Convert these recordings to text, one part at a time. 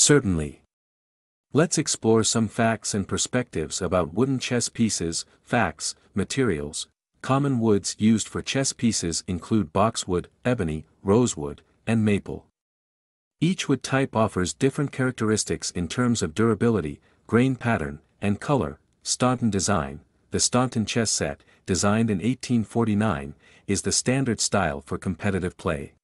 Certainly. Let's explore some facts and perspectives about wooden chess pieces. Facts. Materials. Common woods used for chess pieces include boxwood, ebony, rosewood, and maple. Each wood type offers different characteristics in terms of durability, grain pattern, and color. Staunton design. The Staunton chess set, designed in 1849, is the standard style for competitive play.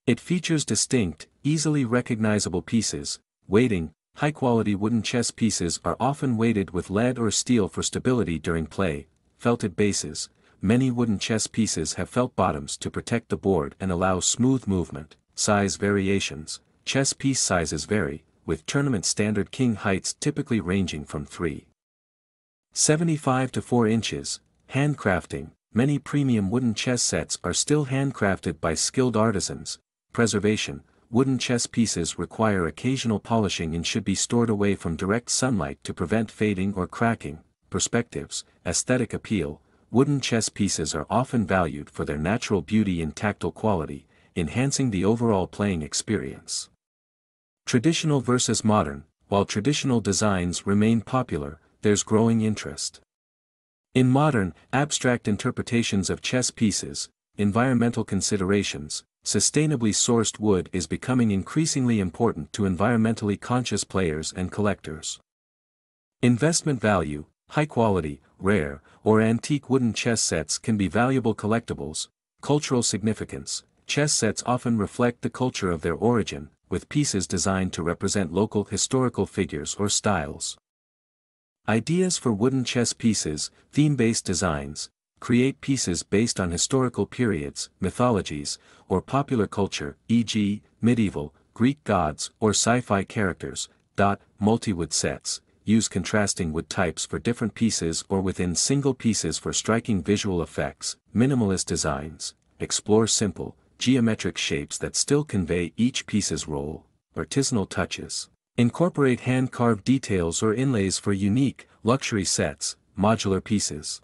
It features distinct, easily recognizable pieces. Weighting. High-quality wooden chess pieces are often weighted with lead or steel for stability during play. Felted bases. Many wooden chess pieces have felt bottoms to protect the board and allow smooth movement. Size variations. Chess piece sizes vary, with tournament standard king heights typically ranging from 3.75 to 4 inches. Handcrafting. Many premium wooden chess sets are still handcrafted by skilled artisans. Preservation. Wooden chess pieces require occasional polishing and should be stored away from direct sunlight to prevent fading or cracking. Perspectives. Aesthetic appeal. Wooden chess pieces are often valued for their natural beauty and tactile quality, enhancing the overall playing experience. Traditional versus modern. While traditional designs remain popular, there's growing interest in modern, abstract interpretations of chess pieces. Environmental considerations. Sustainably sourced wood is becoming increasingly important to environmentally conscious players and collectors. Investment value. High-quality, rare, or antique wooden chess sets can be valuable collectibles. Cultural significance. Chess sets often reflect the culture of their origin, with pieces designed to represent local historical figures or styles. Ideas for wooden chess pieces. Theme-based designs. Create pieces based on historical periods, mythologies, or popular culture, e.g., medieval, Greek gods, or sci-fi characters. Multi-wood sets. Use contrasting wood types for different pieces or within single pieces for striking visual effects. Minimalist designs. Explore simple, geometric shapes that still convey each piece's role. Artisanal touches. Incorporate hand-carved details or inlays for unique, luxury sets. Modular pieces.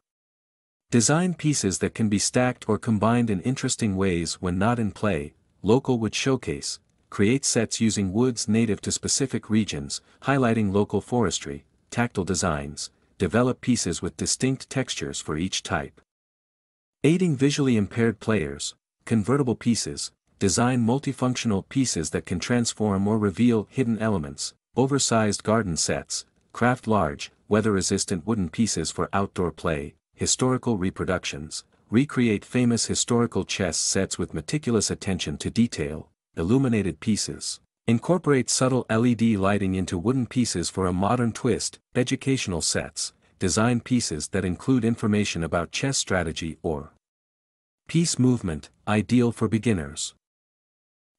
Design pieces that can be stacked or combined in interesting ways when not in play. Local wood showcase. Create sets using woods native to specific regions, highlighting local forestry. Tactile designs. Develop pieces with distinct textures for each type. Aiding visually impaired players. Convertible pieces. Design multifunctional pieces that can transform or reveal hidden elements. Oversized garden sets. Craft large, weather-resistant wooden pieces for outdoor play. Historical reproductions. Recreate famous historical chess sets with meticulous attention to detail. Illuminated pieces. Incorporate subtle LED lighting into wooden pieces for a modern twist. Educational sets. Design pieces that include information about chess strategy or piece movement, ideal for beginners.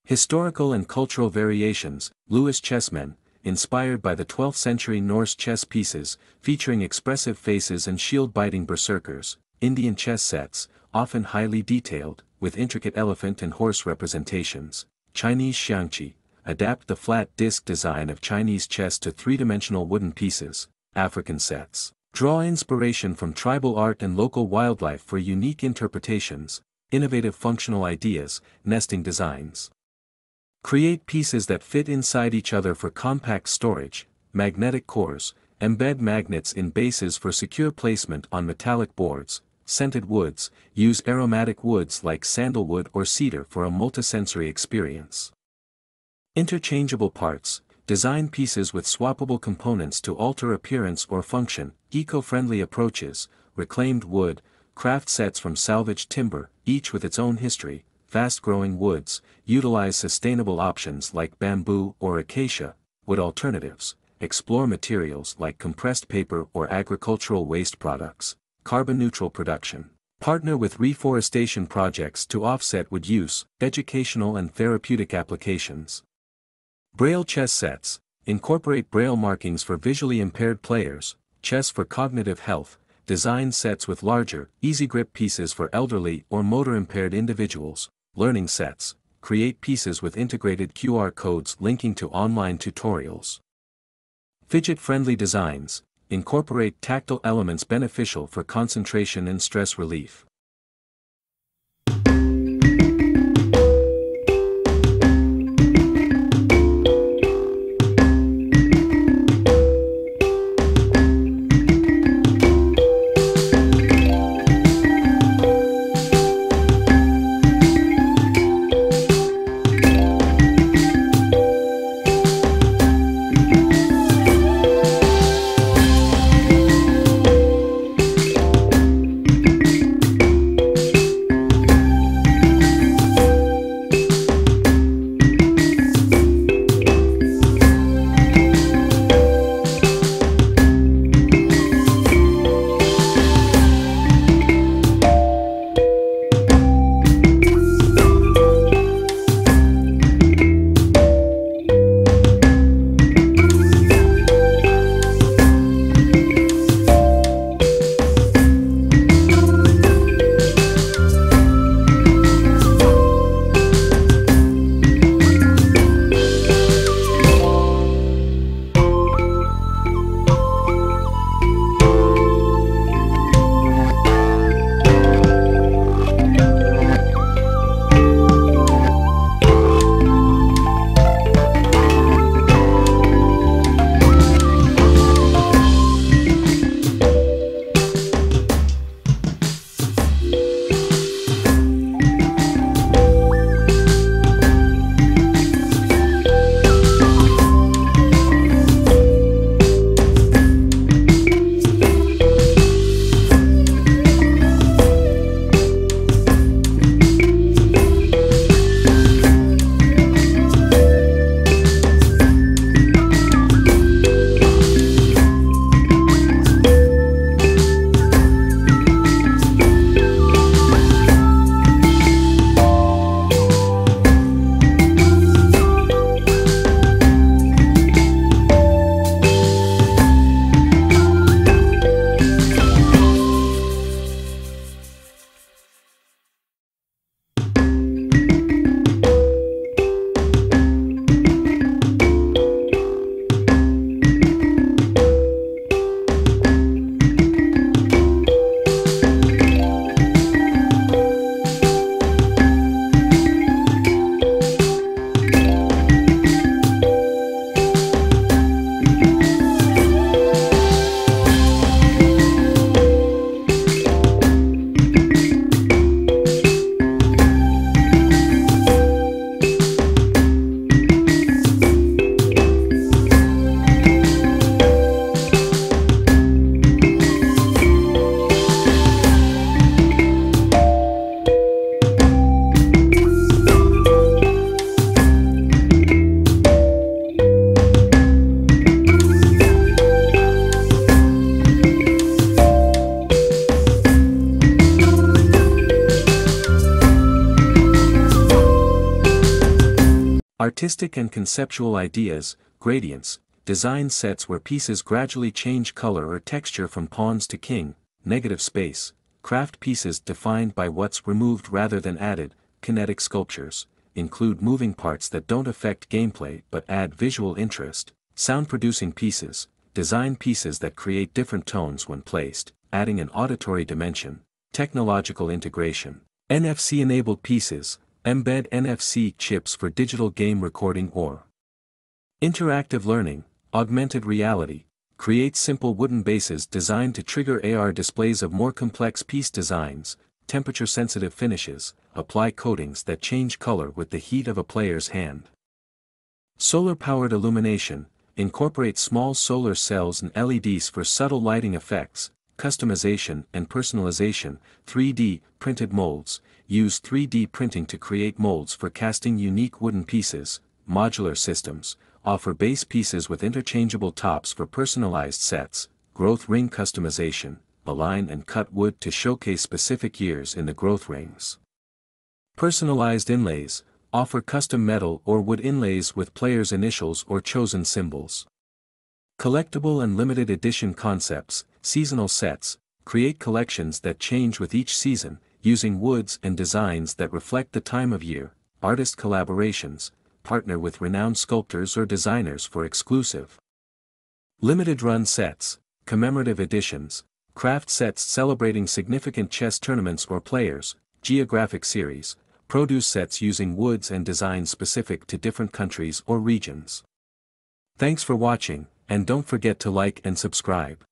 Historical and cultural variations. Lewis chessmen, inspired by the 12th century Norse chess pieces, featuring expressive faces and shield-biting berserkers. Indian chess sets, often highly detailed, with intricate elephant and horse representations. Chinese xiangqi, adapt the flat disc design of Chinese chess to three-dimensional wooden pieces. African sets. Draw inspiration from tribal art and local wildlife for unique interpretations. Innovative functional ideas. Nesting designs. Create pieces that fit inside each other for compact storage. Magnetic cores. Embed magnets in bases for secure placement on metallic boards. Scented woods. Use aromatic woods like sandalwood or cedar for a multisensory experience. Interchangeable parts. Design pieces with swappable components to alter appearance or function. Eco-friendly approaches. Reclaimed wood. Craft sets from salvaged timber, each with its own history. Fast-growing woods. Utilize sustainable options like bamboo or acacia. Wood alternatives. Explore materials like compressed paper or agricultural waste products. Carbon-neutral production. Partner with reforestation projects to offset wood use. Educational and therapeutic applications. Braille chess sets. Incorporate braille markings for visually impaired players. Chess for cognitive health. Design sets with larger, easy-grip pieces for elderly or motor-impaired individuals. Learning sets. Create pieces with integrated QR codes linking to online tutorials. Fidget-friendly designs. Incorporate tactile elements beneficial for concentration and stress relief. Artistic and conceptual ideas, gradients, design sets where pieces gradually change color or texture from pawns to king, negative space, craft pieces defined by what's removed rather than added, kinetic sculptures, include moving parts that don't affect gameplay but add visual interest, sound-producing pieces, design pieces that create different tones when placed, adding an auditory dimension, technological integration, NFC-enabled pieces, embed NFC chips for digital game recording or interactive learning, augmented reality, create simple wooden bases designed to trigger AR displays of more complex piece designs, temperature-sensitive finishes, apply coatings that change color with the heat of a player's hand. Solar-powered illumination, incorporate small solar cells and LEDs for subtle lighting effects, customization and personalization, 3D printed molds, use 3D printing to create molds for casting unique wooden pieces, modular systems, offer base pieces with interchangeable tops for personalized sets, growth ring customization, align and cut wood to showcase specific years in the growth rings. Personalized inlays, offer custom metal or wood inlays with players' initials or chosen symbols. Collectible and limited edition concepts, seasonal sets, create collections that change with each season, using woods and designs that reflect the time of year, artist collaborations, partner with renowned sculptors or designers for exclusive limited run sets, commemorative editions, craft sets celebrating significant chess tournaments or players, geographic series, produce sets using woods and designs specific to different countries or regions. Thanks for watching, and don't forget to like and subscribe.